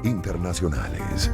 internacionales.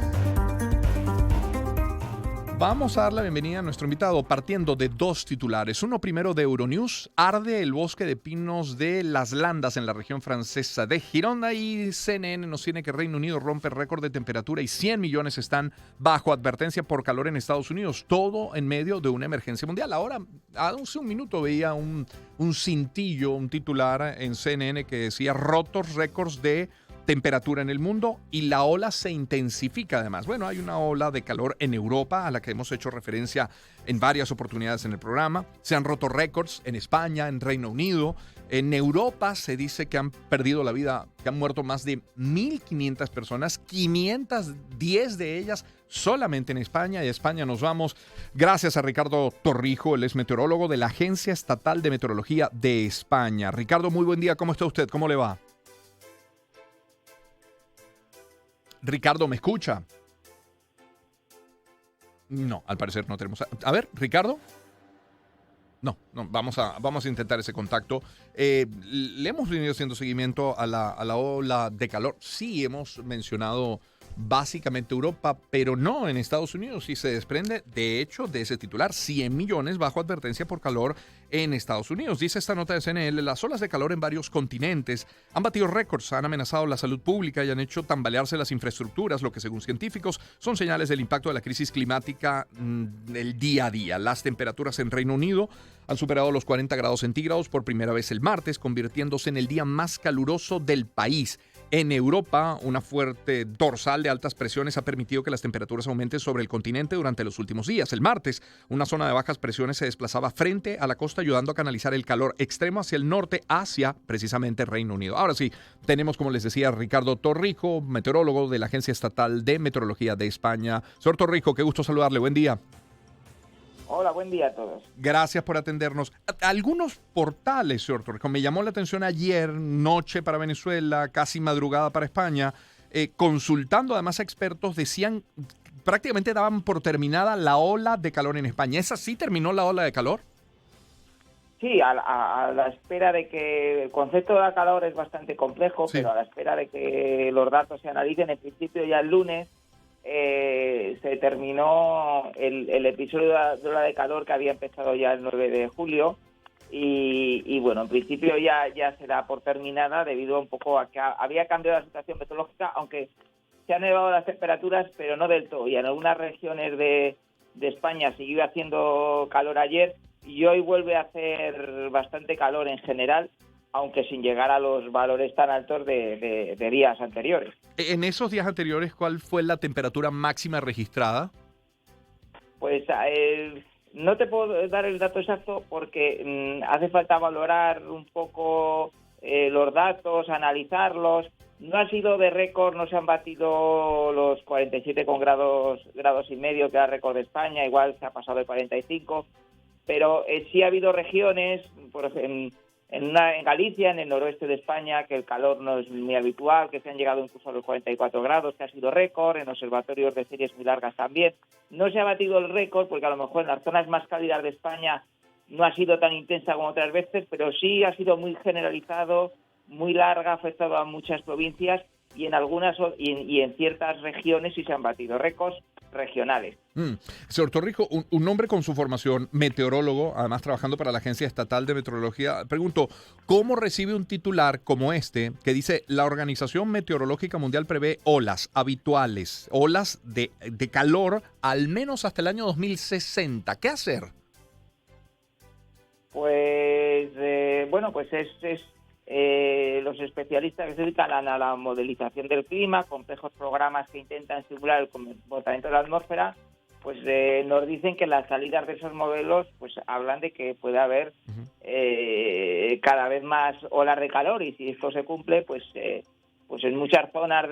Vamos a dar la bienvenida a nuestro invitado partiendo de dos titulares. Uno primero de Euronews: arde el bosque de pinos de Las Landas en la región francesa de Gironda, y CNN nos tiene que Reino Unido rompe récord de temperatura y 100 millones están bajo advertencia por calor en Estados Unidos. Todo en medio de una emergencia mundial. Ahora, hace un minuto veía un cintillo, un titular en CNN que decía rotos récords de temperatura en el mundo y la ola se intensifica además. Bueno, hay una ola de calor en Europa a la que hemos hecho referencia en varias oportunidades en el programa. Se han roto récords en España, en Reino Unido. En Europa se dice que han perdido la vida, que han muerto más de 1.500 personas, 510 de ellas solamente en España. Y a España nos vamos gracias a Ricardo Torrijo, él es meteorólogo de la Agencia Estatal de Meteorología de España. Ricardo, muy buen día, ¿cómo está usted? ¿Cómo le va? Ricardo, ¿me escucha? No, al parecer no tenemos. A ver, Ricardo. No, vamos a intentar ese contacto. Le hemos venido haciendo seguimiento a la ola de calor. Sí, hemos mencionado básicamente Europa, pero no en Estados Unidos. Y se desprende, de hecho, de ese titular: 100 millones bajo advertencia por calor en Estados Unidos. Dice esta nota de CNN, las olas de calor en varios continentes han batido récords, han amenazado la salud pública y han hecho tambalearse las infraestructuras, lo que según científicos son señales del impacto de la crisis climática del día a día. Las temperaturas en Reino Unido han superado los 40 grados centígrados por primera vez el martes, convirtiéndose en el día más caluroso del país. En Europa, una fuerte dorsal de altas presiones ha permitido que las temperaturas aumenten sobre el continente durante los últimos días. El martes, una zona de bajas presiones se desplazaba frente a la costa, ayudando a canalizar el calor extremo hacia el norte, hacia precisamente Reino Unido. Ahora sí, tenemos, como les decía, Ricardo Torrijo, meteorólogo de la Agencia Estatal de Meteorología de España. Señor Torrijo, qué gusto saludarle. Buen día. Hola, buen día a todos. Gracias por atendernos. Algunos portales, señor Torrijo, me llamó la atención ayer, noche para Venezuela, casi madrugada para España, consultando además a expertos, decían, prácticamente daban por terminada la ola de calor en España. ¿Esa sí terminó la ola de calor? Sí, a la espera de que el concepto de calor es bastante complejo, sí, pero a la espera de que los datos se analicen, en principio ya el lunes se terminó el episodio de ola de calor que había empezado ya el 9 de julio y bueno, en principio ya se da por terminada debido un poco a que había cambiado la situación meteorológica, aunque se han elevado las temperaturas, pero no del todo. Y en algunas regiones de España siguió haciendo calor ayer y hoy vuelve a hacer bastante calor en general, aunque sin llegar a los valores tan altos de días anteriores. En esos días anteriores, ¿cuál fue la temperatura máxima registrada? Pues no te puedo dar el dato exacto porque hace falta valorar un poco los datos, analizarlos. No ha sido de récord, no se han batido los 47 grados y medio que era récord de España, igual se ha pasado de 45, pero sí ha habido regiones, por ejemplo, en Galicia, en el noroeste de España, que el calor no es muy habitual, que se han llegado incluso a los 44 grados, que ha sido récord, en observatorios de series muy largas también. No se ha batido el récord porque a lo mejor en las zonas más cálidas de España no ha sido tan intensa como otras veces, pero sí ha sido muy generalizado, muy larga, ha afectado a muchas provincias y en algunas y en ciertas regiones sí se han batido récords regionales. Señor Torrijo, un hombre con su formación, meteorólogo, además trabajando para la Agencia Estatal de Meteorología, pregunto, ¿cómo recibe un titular como este que dice la Organización Meteorológica Mundial prevé olas habituales, olas de calor al menos hasta el año 2060? ¿Qué hacer? Pues, pues los especialistas que se dedican a la modelización del clima, complejos programas que intentan simular el comportamiento de la atmósfera, pues nos dicen que las salidas de esos modelos pues hablan de que puede haber cada vez más olas de calor, y si esto se cumple, pues en muchas zonas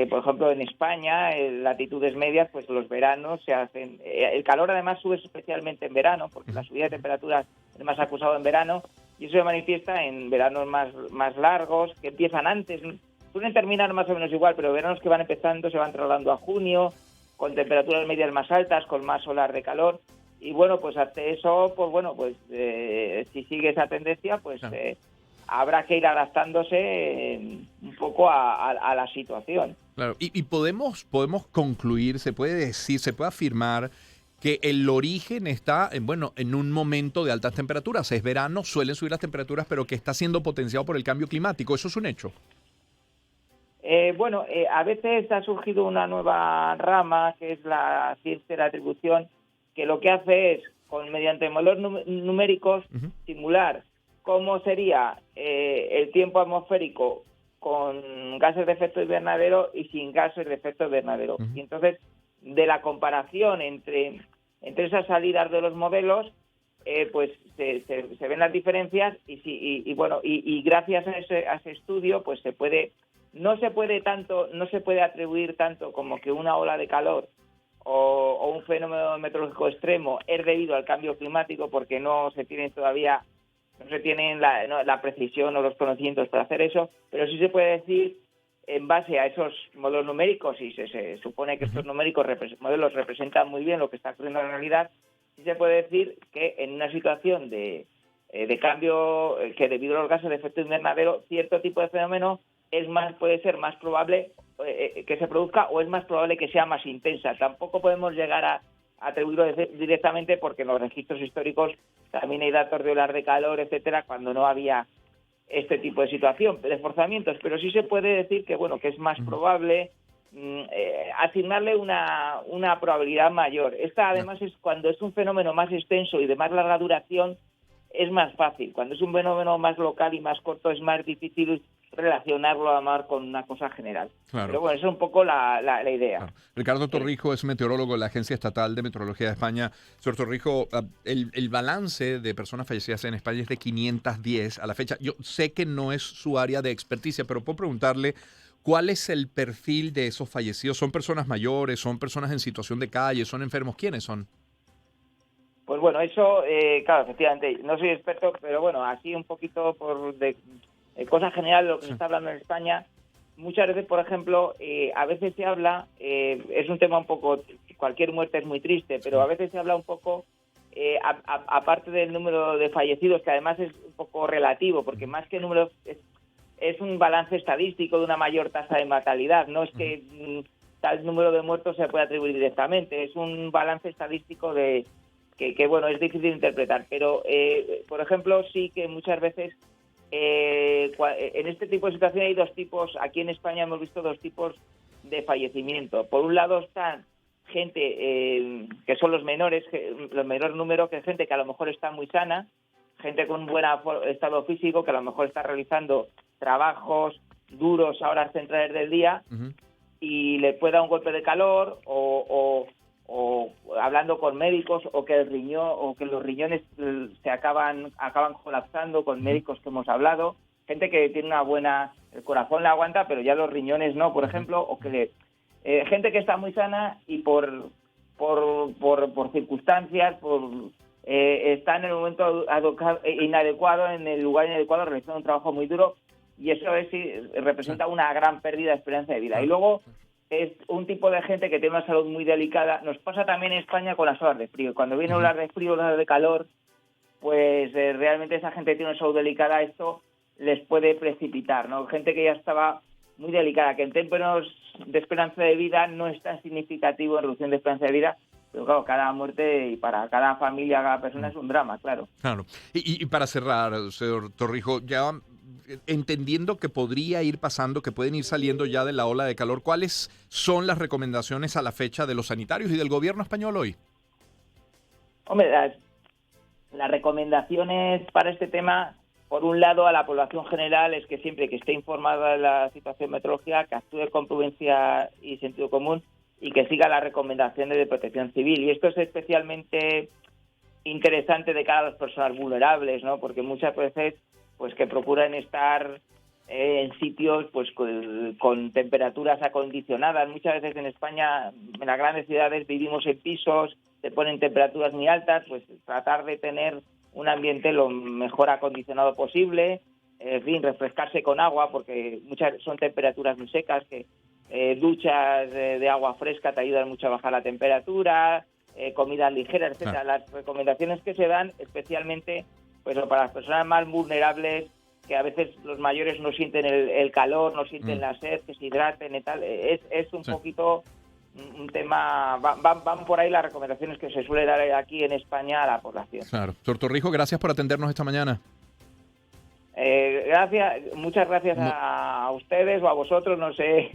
por ejemplo en España, en latitudes medias, pues los veranos se hacen... el calor además sube especialmente en verano, porque la subida de temperaturas es más acusado en verano, y eso se manifiesta en veranos más largos, que empiezan antes, suelen terminar más o menos igual, pero veranos que van empezando se van trasladando a junio, con temperaturas medias más altas, con más olas de calor, y bueno, pues ante eso, si sigue esa tendencia, pues habrá que ir adaptándose un poco a la situación. Claro, y podemos concluir, se puede decir, se puede afirmar que el origen está en un momento de altas temperaturas. Es verano, suelen subir las temperaturas, pero que está siendo potenciado por el cambio climático. ¿Eso es un hecho? A veces ha surgido una nueva rama, que es la ciencia de la atribución, que lo que hace es, mediante modelos numéricos, simular cómo sería el tiempo atmosférico con gases de efecto invernadero y sin gases de efecto invernadero. Y entonces, de la comparación entre esas salidas de los modelos, pues se ven las diferencias y gracias a ese estudio, pues no se puede atribuir tanto como que una ola de calor o un fenómeno meteorológico extremo es debido al cambio climático, porque no se tienen la precisión o los conocimientos para hacer eso, pero sí se puede decir, en base a esos modelos numéricos, y se supone que estos modelos representan muy bien lo que está ocurriendo en la realidad, sí se puede decir que en una situación de cambio, que debido a los gases de efecto invernadero, cierto tipo de fenómeno puede ser más probable que se produzca, o es más probable que sea más intensa. Tampoco podemos llegar a atribuirlo directamente, porque en los registros históricos también hay datos de olas de calor, etcétera, cuando no había este tipo de situación, de esforzamientos, pero sí se puede decir que es más probable asignarle una probabilidad mayor. Esta además es cuando es un fenómeno más extenso y de más larga duración, es más fácil. Cuando es un fenómeno más local y más corto, es más difícil relacionarlo con una cosa general. Claro. Pero bueno, esa es un poco la idea. Claro. Ricardo Torrijos es meteorólogo de la Agencia Estatal de Meteorología de España. Señor Torrijos, el balance de personas fallecidas en España es de 510 a la fecha. Yo sé que no es su área de experticia, pero puedo preguntarle, ¿cuál es el perfil de esos fallecidos? ¿Son personas mayores? ¿Son personas en situación de calle? ¿Son enfermos? ¿Quiénes son? Pues bueno, eso, claro, efectivamente, no soy experto, pero bueno, así un poquito de cosa general de lo que se está hablando en España. Muchas veces, por ejemplo, a veces se habla, es un tema un poco, cualquier muerte es muy triste, pero a veces se habla un poco, aparte del número de fallecidos, que además es un poco relativo, porque más que números es un balance estadístico de una mayor tasa de mortalidad. No es que tal número de muertos se pueda atribuir directamente, es un balance estadístico que es difícil de interpretar. Pero, por ejemplo, sí que muchas veces en este tipo de situaciones hay dos tipos. Aquí en España hemos visto dos tipos de fallecimiento. Por un lado están gente que son los menores números, que es gente que a lo mejor está muy sana, gente con un buen estado físico, que a lo mejor está realizando trabajos duros a horas centrales del día, y le puede dar un golpe de calor o hablando con médicos, o que los riñones se acaban colapsando, con médicos que hemos hablado, gente que tiene el corazón le aguanta, pero ya los riñones no, por ejemplo, o que gente que está muy sana y por circunstancias, está en el momento inadecuado, en el lugar inadecuado, realizando un trabajo muy duro, y eso representa una gran pérdida de esperanza de vida. Y luego es un tipo de gente que tiene una salud muy delicada. Nos pasa también en España con las olas de frío. Cuando vienen olas de frío, olas de calor, pues realmente esa gente tiene una salud delicada, esto les puede precipitar, ¿no? Gente que ya estaba muy delicada, que en términos de esperanza de vida no es tan significativo en reducción de esperanza de vida, pero claro, cada muerte y para cada familia, cada persona es un drama, claro. Claro. Y para cerrar, señor Torrijos, ya entendiendo que podría ir pasando, que pueden ir saliendo ya de la ola de calor, ¿cuáles son las recomendaciones a la fecha de los sanitarios y del gobierno español hoy? Hombre, las recomendaciones para este tema, por un lado, a la población general, es que siempre que esté informada de la situación meteorológica, que actúe con prudencia y sentido común, y que siga las recomendaciones de protección civil. Y esto es especialmente interesante de cara a las personas vulnerables, ¿no? Porque muchas veces pues que procuran estar en sitios pues con temperaturas acondicionadas. Muchas veces en España, en las grandes ciudades, vivimos en pisos, se ponen temperaturas muy altas, pues tratar de tener un ambiente lo mejor acondicionado posible, en fin, refrescarse con agua, porque muchas son temperaturas muy secas, que duchas de agua fresca te ayudan mucho a bajar la temperatura, comidas ligeras, etcétera. Las recomendaciones que se dan, especialmente pues para las personas más vulnerables, que a veces los mayores no sienten el calor, no sienten la sed, que se hidraten y tal. Es un poquito un tema, van por ahí las recomendaciones que se suele dar aquí en España a la población. Claro. Doctor Torrijos, gracias por atendernos esta mañana. Muchas gracias a ustedes o a vosotros, no sé.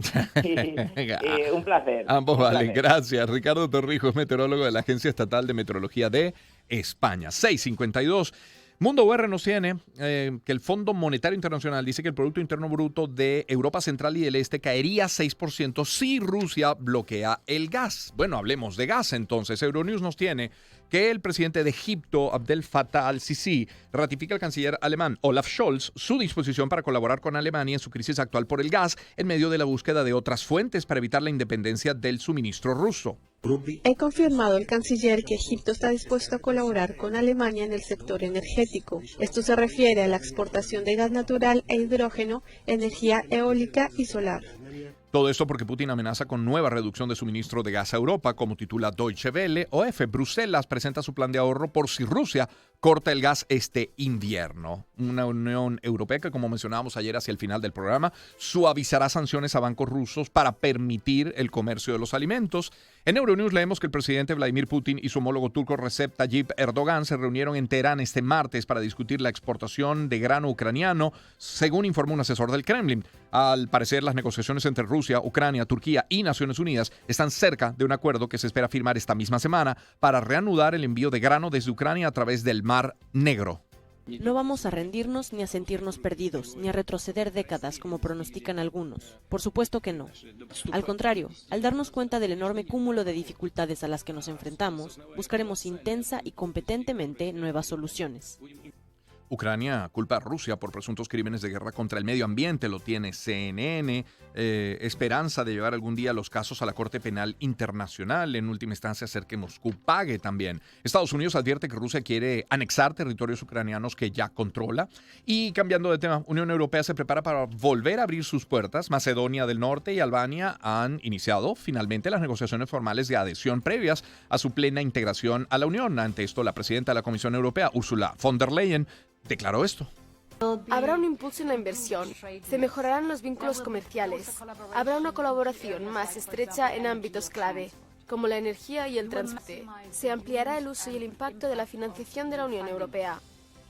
Un placer. Ambos un valen, placer. gracias. Ricardo Torrijos, meteorólogo de la Agencia Estatal de Meteorología de España. 6:52. Mundo UR nos tiene que el Fondo Monetario Internacional dice que el Producto Interno Bruto de Europa Central y del Este caería 6% si Rusia bloquea el gas. Bueno, hablemos de gas entonces. Euronews nos tiene que el presidente de Egipto, Abdel Fattah al-Sisi, ratifica al canciller alemán Olaf Scholz su disposición para colaborar con Alemania en su crisis actual por el gas en medio de la búsqueda de otras fuentes para evitar la independencia del suministro ruso. He confirmado al canciller que Egipto está dispuesto a colaborar con Alemania en el sector energético. Esto se refiere a la exportación de gas natural e hidrógeno, energía eólica y solar. Todo esto porque Putin amenaza con nueva reducción de suministro de gas a Europa, como titula Deutsche Welle. Bruselas presenta su plan de ahorro por si Rusia corta el gas este invierno. Una Unión Europea que, como mencionábamos ayer hacia el final del programa, suavizará sanciones a bancos rusos para permitir el comercio de los alimentos. En Euronews leemos que el presidente Vladimir Putin y su homólogo turco Recep Tayyip Erdogan se reunieron en Teherán este martes para discutir la exportación de grano ucraniano, según informó un asesor del Kremlin. Al parecer, las negociaciones entre Rusia, Ucrania, Turquía y Naciones Unidas están cerca de un acuerdo que se espera firmar esta misma semana para reanudar el envío de grano desde Ucrania a través del Mar Negro. No vamos a rendirnos ni a sentirnos perdidos, ni a retroceder décadas como pronostican algunos. Por supuesto que no. Al contrario, al darnos cuenta del enorme cúmulo de dificultades a las que nos enfrentamos, buscaremos intensa y competentemente nuevas soluciones. Ucrania culpa a Rusia por presuntos crímenes de guerra contra el medio ambiente, lo tiene CNN, esperanza de llevar algún día los casos a la Corte Penal Internacional, en última instancia hacer que Moscú pague también. Estados Unidos advierte que Rusia quiere anexar territorios ucranianos que ya controla. Y cambiando de tema, Unión Europea se prepara para volver a abrir sus puertas. Macedonia del Norte y Albania han iniciado finalmente las negociaciones formales de adhesión previas a su plena integración a la Unión. Ante esto, la presidenta de la Comisión Europea, Ursula von der Leyen, declaró esto. Habrá un impulso en la inversión, se mejorarán los vínculos comerciales, habrá una colaboración más estrecha en ámbitos clave, como la energía y el transporte. Se ampliará el uso y el impacto de la financiación de la Unión Europea.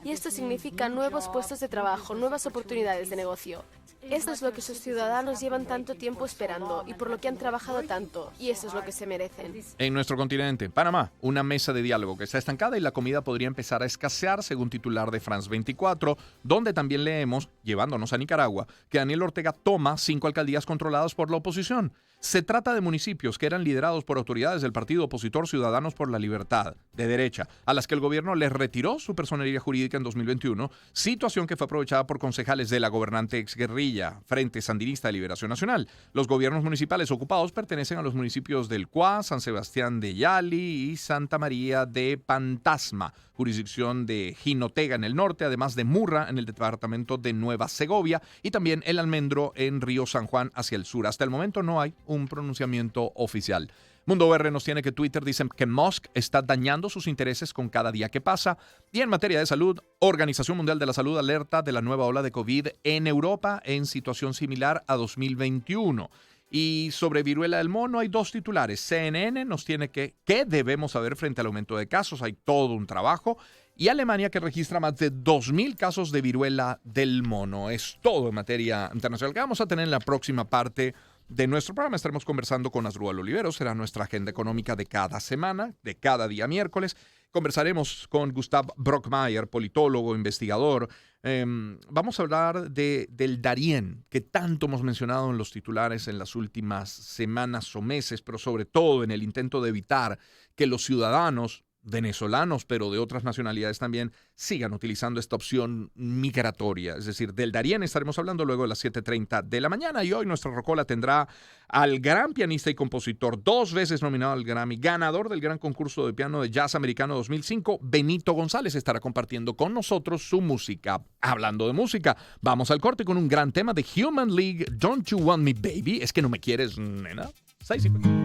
Y esto significa nuevos puestos de trabajo, nuevas oportunidades de negocio. Esto es lo que sus ciudadanos llevan tanto tiempo esperando y por lo que han trabajado tanto, y eso es lo que se merecen. En nuestro continente, Panamá, una mesa de diálogo que está estancada y la comida podría empezar a escasear, según titular de France 24, donde también leemos, llevándonos a Nicaragua, que Daniel Ortega toma 5 alcaldías controladas por la oposición. Se trata de municipios que eran liderados por autoridades del partido opositor Ciudadanos por la Libertad, de derecha, a las que el gobierno les retiró su personería jurídica en 2021, situación que fue aprovechada por concejales de la gobernante exguerrilla Frente Sandinista de Liberación Nacional. Los gobiernos municipales ocupados pertenecen a los municipios del Cuá, San Sebastián de Yali y Santa María de Pantasma, jurisdicción de Jinotega en el norte, además de Murra en el departamento de Nueva Segovia y también El Almendro en Río San Juan hacia el sur. Hasta el momento no hay un pronunciamiento oficial. Mundo VR nos tiene que Twitter dice que Musk está dañando sus intereses con cada día que pasa. Y en materia de salud, Organización Mundial de la Salud alerta de la nueva ola de COVID en Europa en situación similar a 2021. Y sobre viruela del mono hay 2 titulares. CNN nos tiene que ¿qué debemos saber frente al aumento de casos? Hay todo un trabajo. Y Alemania que registra más de 2.000 casos de viruela del mono. Es todo en materia internacional que vamos a tener en la próxima parte de nuestro programa. Estaremos conversando con Asdrúbal Olivero. Será nuestra agenda económica de cada semana, de cada día miércoles. Conversaremos con Gustav Brockmeier, politólogo, investigador. Vamos a hablar del Darién, que tanto hemos mencionado en los titulares en las últimas semanas o meses, pero sobre todo en el intento de evitar que los ciudadanos venezolanos, pero de otras nacionalidades también, sigan utilizando esta opción migratoria. Es decir, del Darién estaremos hablando luego de las 7:30 de la mañana y hoy nuestra rocola tendrá al gran pianista y compositor, 2 veces nominado al Grammy, ganador del gran concurso de piano de jazz americano 2005, Benito González, estará compartiendo con nosotros su música. Hablando de música, vamos al corte con un gran tema de Human League, Don't You Want Me Baby, es que no me quieres, nena. 6:50.